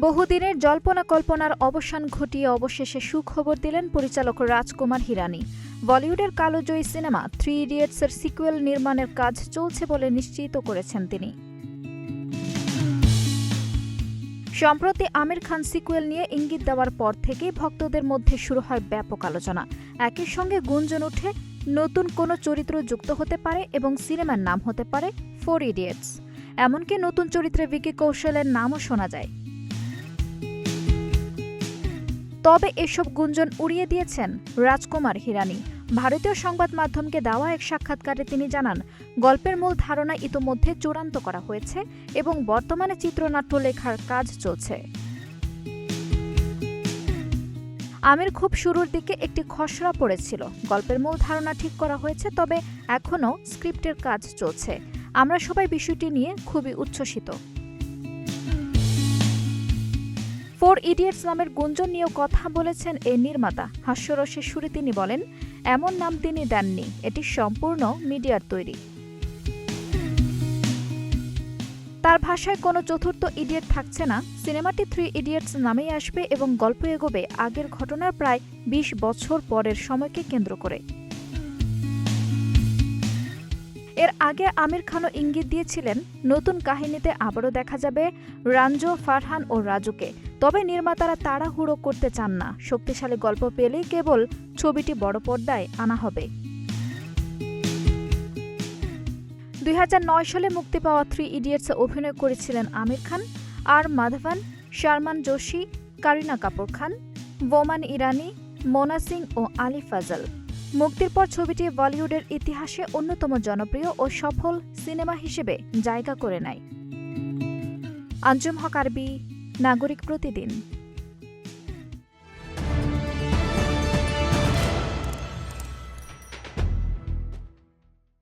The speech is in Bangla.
বহুদিনের জল্পনা কল্পনার অবসান ঘটিয়ে অবশেষে সুখবর দিলেন পরিচালক রাজকুমার হিরানি। বলিউডের কালোজয়ী সিনেমা 3 ইডিয়টসের সিকুয়েল নির্মাণের কাজ চলছে বলে নিশ্চিত করেছেন তিনি। সম্প্রতি আমির খান সিকুয়েল নিয়ে ইঙ্গিত দেওয়ার পর থেকেই ভক্তদের মধ্যে শুরু হয় ব্যাপক আলোচনা। একই সঙ্গে গুঞ্জন ওঠে নতুন কোনো চরিত্র যুক্ত হতে পারে এবং সিনেমার নাম হতে পারে 4 ইডিয়টস। এমনকি নতুন চরিত্রে ভিকি কৌশলের নামও শোনা যায়। তবে এসব গুঞ্জন উড়িয়ে দিয়েছেন রাজকুমার হিরানি। ভারতীয় সংবাদ মাধ্যমকে দেওয়া এক সাক্ষাৎকারে তিনি জানান, গল্পের মূল ধারণা ইতোমধ্যে চূড়ান্ত করা হয়েছে এবং বর্তমানে চিত্রনাট্য লেখার কাজ চলছে। আমির খুব শুরুর দিকে একটি খসড়া পড়েছিল। গল্পের মূল ধারণা ঠিক করা হয়েছে, তবে এখনও স্ক্রিপ্টের কাজ চলছে। আমরা সবাই বিষয়টি নিয়ে খুবই উচ্ছ্বসিত। 4 ইডিয়টস নামের গুঞ্জন নিয়েও কথা বলেছেন এই নির্মাতা। হাস্যরসের সুরে তিনি বলেন, এমন নাম তিনি দেননি, এটি সম্পূর্ণ মিডিয়ার তৈরি। তার ভাষায় কোনো চতুর্থ ইডিয়ট থাকছে না। সিনেমাটি 3 ইডিয়টস নামেই আসবে এবং গল্প এগোবে আগের ঘটনার প্রায় 20 বছর পরের সময়কে কেন্দ্র করে। এর আগে আমির খানও ইঙ্গিত দিয়েছিলেন নতুন কাহিনীতে আবারও দেখা যাবে রানজো, ফারহান ও রাজুকে। তবে নির্মাতারা তাড়াহুড়ো করতে চান না। শক্তিশালী গল্প পেলেই কেবল ছবিটি বড় পর্দায় আনা হবে। 2009 সালে মুক্তি পাওয়া 3 ইডিয়টসে অভিনয় করেছিলেন আমির খান, আর মাধবন, শারমান জোশী, কারিনা কাপুর খান, বোমান ইরানি, মোনা সিং ও আলী ফাজল। মুক্তির পর ছবিটি বলিউডের ইতিহাসে অন্যতম জনপ্রিয় ও সফল সিনেমা হিসেবে জায়গা করে নেয়। আঞ্জুম হক আরবি, নাগরিক প্রতিদিন।